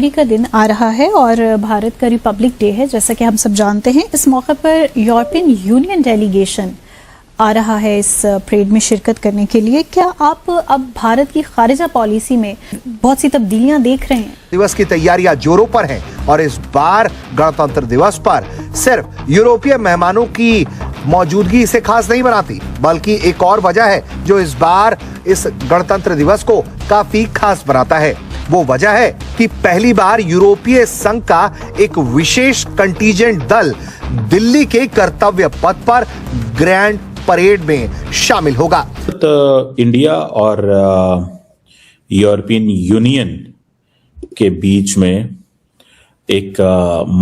का दिन आ रहा है और भारत का रिपब्लिक डे है, जैसा कि हम सब जानते हैं। इस मौके पर यूरोपियन यूनियन डेलीगेशन आ रहा है इस परेड में शिरकत करने के लिए। क्या आप अब भारत की खारिजा पॉलिसी में बहुत सी तब्दीलियां देख रहे हैं? दिवस की तैयारियां जोरों पर हैं और इस बार गणतंत्र दिवस पर सिर्फ यूरोपीय मेहमानों की मौजूदगी इसे खास नहीं बनाती, बल्कि एक और वजह है जो इस बार इस गणतंत्र दिवस को काफी खास बनाता है। वो वजह है कि पहली बार यूरोपीय संघ का एक विशेष कंटीजेंट दल दिल्ली के कर्तव्य पथ पर ग्रैंड परेड में शामिल होगा। तो इंडिया और यूरोपियन यूनियन के बीच में एक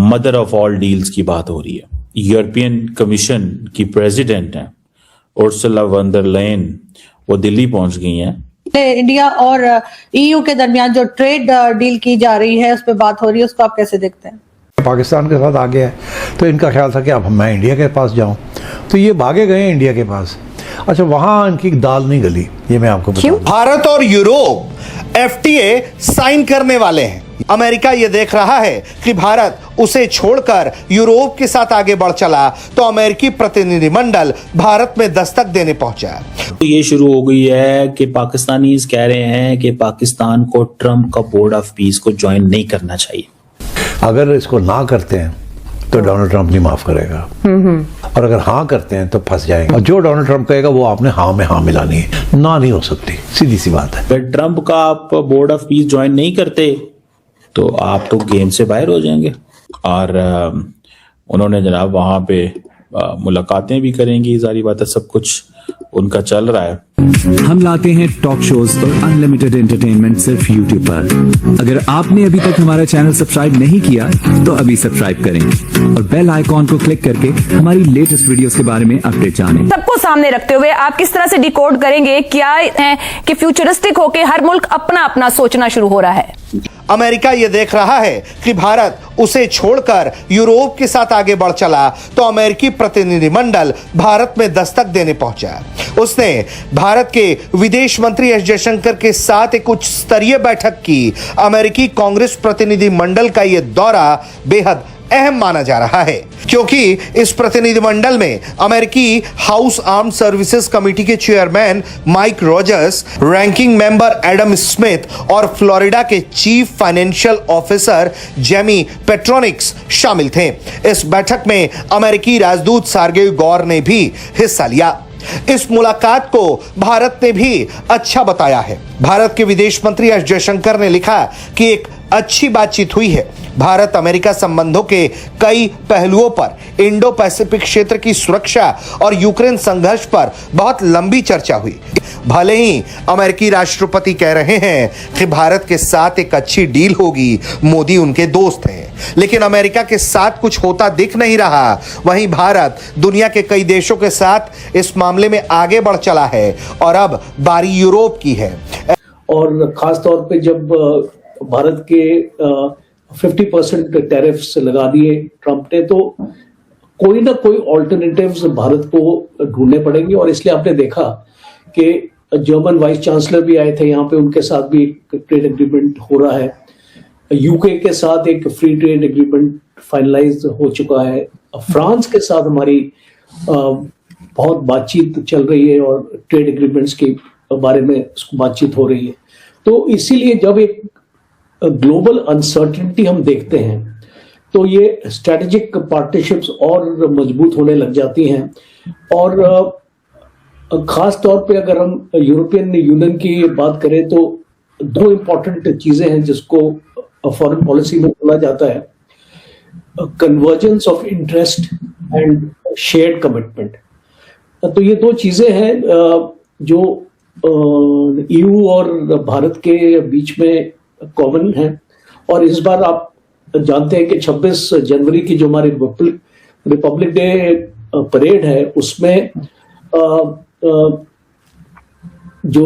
मदर ऑफ ऑल डील्स की बात हो रही है। यूरोपियन कमीशन की प्रेसिडेंट हैं उर्सुला वॉन डर लेयन, वो दिल्ली पहुंच गई हैं। इंडिया और ईयू के दरमियान जो ट्रेड डील की जा रही है, उस पर बात हो रही है, उसको आप कैसे देखते हैं? पाकिस्तान के साथ आगे है तो इनका ख्याल था कि अब मैं इंडिया के पास जाऊं, तो ये भागे गए इंडिया के पास। अच्छा, वहां इनकी दाल नहीं गली, ये मैं आपको बताऊं। भारत और यूरोप एफटीए साइन करने वाले हैं। अमेरिका ये देख रहा है कि भारत उसे छोड़कर यूरोप के साथ आगे बढ़ चला तो अमेरिकी प्रतिनिधिमंडल भारत में दस्तक देने पहुंचा। तो ये शुरू हो गई है कि पाकिस्तानीज कह रहे हैं कि पाकिस्तान को ट्रंप का बोर्ड ऑफ पीस को ज्वाइन नहीं करना चाहिए। अगर इसको ना करते हैं तो डोनाल्ड ट्रंप नहीं माफ करेगा, और अगर हाँ करते हैं तो फंस जाएंगे। और जो डोनाल्ड ट्रंप कहेगा वो आपने हाँ में हाँ मिलानी है, ना नहीं हो सकती, सीधी सी बात है। अगर ट्रंप का आप बोर्ड ऑफ पीस ज्वाइन नहीं करते तो आप तो गेम से बाहर हो जाएंगे। और उन्होंने जनाब वहां पे मुलाकातें भी करेंगी, जारी बात है, सब कुछ उनका चल रहा है। हम लाते हैं टॉक शोज और अनलिमिटेड एंटरटेनमेंट सिर्फ यूट्यूब पर। अगर आपने अभी तक हमारा चैनल सब्सक्राइब नहीं किया तो अभी सब्सक्राइब करें और बेल आइकॉन को क्लिक करके हमारी लेटेस्ट वीडियोस के बारे में अपडेट जानें। सबको सामने रखते हुए आप किस तरह से डिकोड करेंगे क्या है कि फ्यूचरिस्टिक होके हर मुल्क अपना अपना सोचना शुरू हो रहा है? अमेरिका ये देख रहा है कि भारत उसे छोड़कर यूरोप के साथ आगे बढ़ चला तो अमेरिकी प्रतिनिधिमंडल भारत में दस्तक देने पहुंचा। उसने भारत के विदेश मंत्री एस जयशंकर के साथ एक उच्च स्तरीय बैठक की। अमेरिकी कांग्रेस प्रतिनिधिमंडल का यह दौरा बेहद अहम माना जा रहा है, क्योंकि इस प्रतिनिधिमंडल में अमेरिकी हाउस आर्म्ड सर्विसेज कमेटी के chairman Mike Rogers, ranking member Adam Smith और फ्लोरिडा के chief financial officer Jamie Petronix शामिल थे। इस बैठक में अमेरिकी राजदूत सार्गेई गौर ने भी हिस्सा लिया। इस मुलाकात को भारत ने भी अच्छा बताया है। भारत के विदेश मंत्री एस जयशंकर ने लिखा कि एक अच्छी बातचीत हुई है। भारत अमेरिका संबंधों के कई पहलुओं पर, इंडो पैसिफिक क्षेत्र की सुरक्षा और यूक्रेन संघर्ष पर बहुत लंबी चर्चा हुई। भले ही अमेरिकी राष्ट्रपति कह रहे हैं कि भारत के साथ एक अच्छी डील होगी, मोदी उनके दोस्त हैं, लेकिन अमेरिका के साथ कुछ होता दिख नहीं रहा। वहीं भारत दुनिया के कई देशों के साथ इस मामले में आगे बढ़ चला है और अब बारी यूरोप की है। और खास तौर पे जब भारत के 50% टैरिफ्स लगा दिए ट्रंप ने, तो कोई ना कोई ऑल्टरनेटिव्स भारत को ढूंढने पड़ेंगे। और इसलिए आपने देखा कि जर्मन वाइस चांसलर भी आए थे यहाँ पे, उनके साथ भी एक ट्रेड एग्रीमेंट हो रहा है। यूके के साथ एक फ्री ट्रेड एग्रीमेंट फाइनलाइज हो चुका है। फ्रांस के साथ हमारी बहुत बातचीत चल रही है और ट्रेड एग्रीमेंट्स के बारे में बातचीत हो रही है। तो इसीलिए जब एक ग्लोबल अनसर्टेनिटी हम देखते हैं तो ये स्ट्रेटेजिक पार्टनरशिप्स और मजबूत होने लग जाती हैं। और खास तौर पे अगर हम यूरोपियन यूनियन की बात करें तो दो इंपॉर्टेंट चीजें हैं जिसको फॉरेन पॉलिसी में बोला जाता है, convergence of interest and shared commitment. तो ये दो चीजें हैं जो ईयू और भारत के बीच में कॉमन है। और इस बार आप जानते हैं कि 26 जनवरी की जो हमारी रिपब्लिक डे परेड है, उसमें जो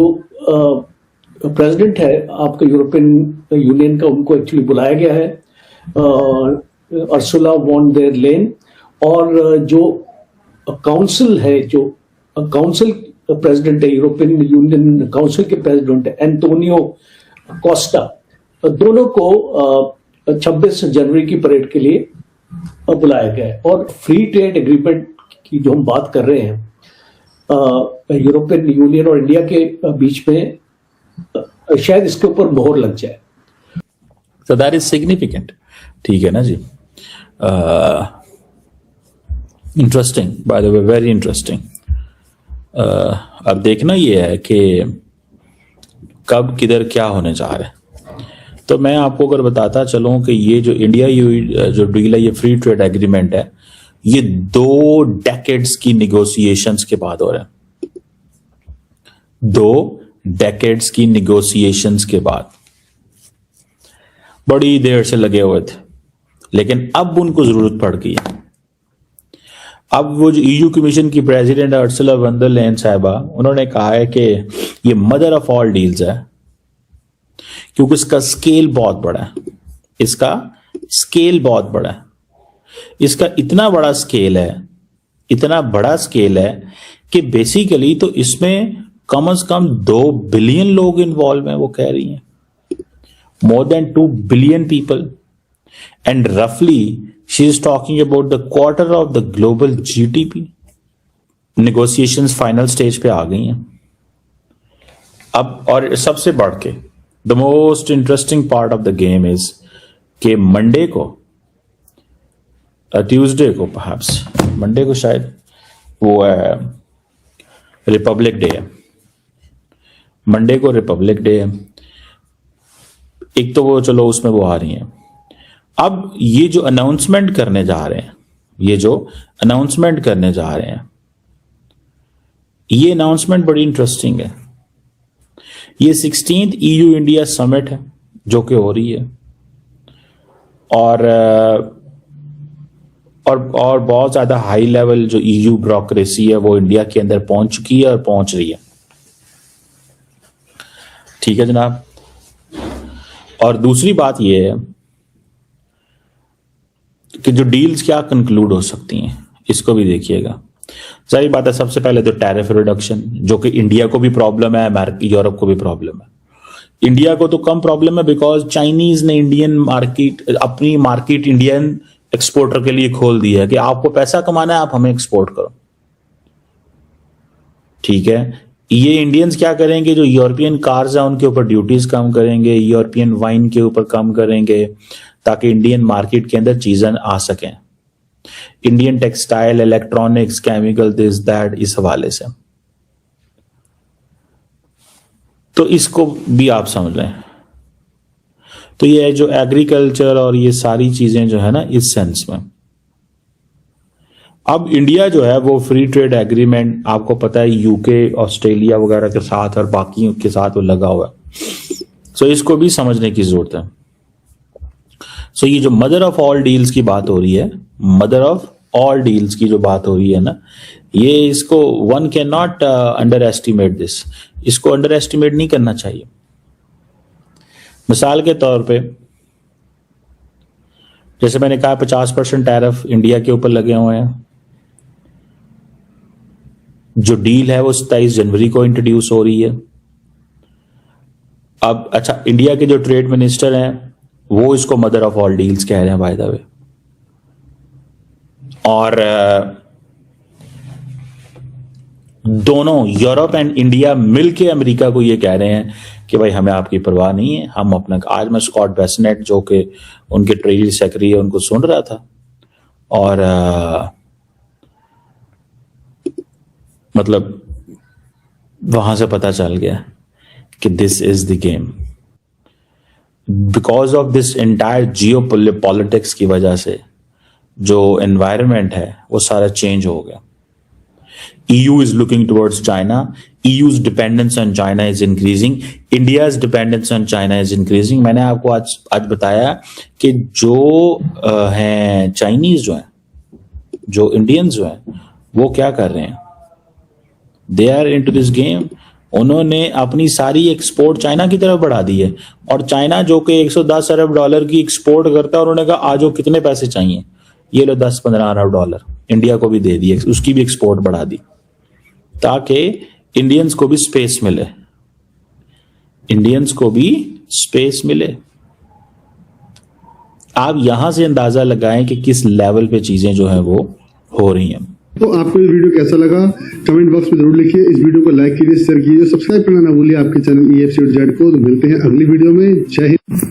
प्रेसिडेंट है आपका यूरोपियन यूनियन का, उनको एक्चुअली बुलाया गया है, उर्सुला वॉन डर लेयन। और जो काउंसिल है, जो काउंसिल प्रेसिडेंट है, यूरोपियन यूनियन काउंसिल के प्रेसिडेंट है एंटोनियो कोस्टा, दोनों को 26 जनवरी की परेड के लिए बुलाया गया है। और फ्री ट्रेड एग्रीमेंट की जो हम बात कर रहे हैं यूरोपियन यूनियन और इंडिया के बीच में, शायद इसके ऊपर मोहर लग जाए। So that is significant. ठीक है ना जी। Interesting, by the way, very interesting. अब देखना ये है कि कब किधर क्या होने जा रहा है। तो मैं आपको अगर बताता चलूं कि ये जो इंडिया जो डील है, ये फ्री ट्रेड एग्रीमेंट है, ये 2 डेकेड्स की निगोशिएशंस के बाद हो रहा है। 2 डेकेड्स की निगोशिएशंस के बाद, बड़ी देर से लगे हुए थे, लेकिन अब उनको जरूरत पड़ गई है। अब वो जो ईयू कमीशन की प्रेसिडेंट अर्सुला वॉन डर लेयन साहिबा, उन्होंने कहा है कि ये मदर ऑफ ऑल डील्स है, क्योंकि इसका स्केल बहुत बड़ा है। इसका स्केल बहुत बड़ा है। इसका इतना बड़ा स्केल है, इतना बड़ा स्केल है कि बेसिकली तो इसमें कम से कम 2 बिलियन लोग इन्वॉल्व हैं, वो कह रही हैं। More than 2 billion people, and roughly she is talking about the quarter of the global GDP. Negotiations final stage पे आ गई हैं अब। और सबसे बढ़ के the most interesting part of the game is कि मंडे को, ट्यूसडे को, perhaps मंडे को शायद वो है रिपब्लिक डे है। मंडे को रिपब्लिक डे है। एक तो वो चलो उसमें वो आ रही हैं। अब ये जो अनाउंसमेंट करने जा रहे हैं, ये अनाउंसमेंट बड़ी इंटरेस्टिंग है। ये 16th EU इंडिया समिट है जो कि हो रही है, और बहुत ज्यादा हाई लेवल जो EU ब्यूरोक्रेसी है वो इंडिया के अंदर पहुंच चुकी है और पहुंच रही है। ठीक है जनाब। और दूसरी बात यह है कि जो डील्स क्या कंक्लूड हो सकती हैं, इसको भी देखिएगा। सारी बात है, सबसे पहले तो टैरिफ रिडक्शन, जो कि इंडिया को भी प्रॉब्लम है, यूरोप को भी प्रॉब्लम है। इंडिया को तो कम प्रॉब्लम है बिकॉज चाइनीज ने इंडियन मार्केट, अपनी मार्केट इंडियन एक्सपोर्टर के लिए खोल दी है कि आपको पैसा कमाना है, आप हमें एक्सपोर्ट करो। ठीक है। ये इंडियंस क्या करेंगे, जो यूरोपियन कार्स हैं उनके ऊपर ड्यूटीज कम करेंगे, यूरोपियन वाइन के ऊपर कम करेंगे, ताकि इंडियन मार्केट के अंदर चीजें आ सकें। Indian textile, electronics, chemical, this that, इस हवाले से। तो इसको भी आप समझ लें। तो ये जो एग्रीकल्चर और ये सारी चीजें जो है ना, इस सेंस में अब इंडिया जो है वो फ्री ट्रेड एग्रीमेंट, आपको पता है यूके, ऑस्ट्रेलिया वगैरह के साथ और बाकी के साथ वो लगा हुआ है। सो इसको भी समझने की जरूरत है। सो ये जो मदर ऑफ ऑल डील्स की बात हो रही है, मदर ऑफ ऑल डील्स की जो बात हो रही है ना, ये इसको one can not under estimate this, इसको अंडर एस्टिमेट नहीं करना चाहिए। मिसाल के तौर पे जैसे मैंने कहा 50% टैरिफ इंडिया के ऊपर लगे हुए हैं। जो डील है वो 27 जनवरी को इंट्रोड्यूस हो रही है। अब अच्छा, इंडिया के जो ट्रेड मिनिस्टर हैं वो इसको मदर ऑफ ऑल डील्स कह रहे हैं बाय द वे। और दोनों यूरोप एंड इंडिया मिलके अमेरिका को ये कह रहे हैं कि भाई हमें आपकी परवाह नहीं है, हम अपना। आज मैं स्कॉट बेसनेट जो कि उनके ट्रेजरी सेक्रेटरी है उनको सुन रहा था, और मतलब वहां से पता चल गया कि this is the game. Because of this entire geopolitics की वजह से जो एनवायरनमेंट है वो सारा चेंज हो गया। EU is looking towards China. EU's dependence on China is increasing. India's dependence on China is increasing. मैंने आपको आज बताया कि जो हैं चाइनीज जो हैं, जो इंडियंस जो हैं, वो क्या कर रहे हैं, they are into this game. उन्होंने अपनी सारी एक्सपोर्ट चाइना की तरफ बढ़ा दी है, और चाइना जो कि 110 अरब डॉलर की एक्सपोर्ट करता है, उन्होंने कहा आज कितने पैसे चाहिए, ये लो 10-15 अरब डॉलर इंडिया को भी दे दिए, उसकी भी एक्सपोर्ट बढ़ा दी ताकि इंडियंस को भी स्पेस मिले, इंडियंस को भी स्पेस मिले। आप यहां से अंदाजा लगाएं कि किस लेवल पे चीजें जो है वो हो रही हैं। तो आपको ये वीडियो कैसा लगा कमेंट बॉक्स में जरूर लिखिए। इस वीडियो को लाइक कीजिए, शेयर कीजिए, सब्सक्राइब करना ना भूलिए आपके चैनल EFC.Z को। तो मिलते हैं अगली वीडियो में। जय हिंद।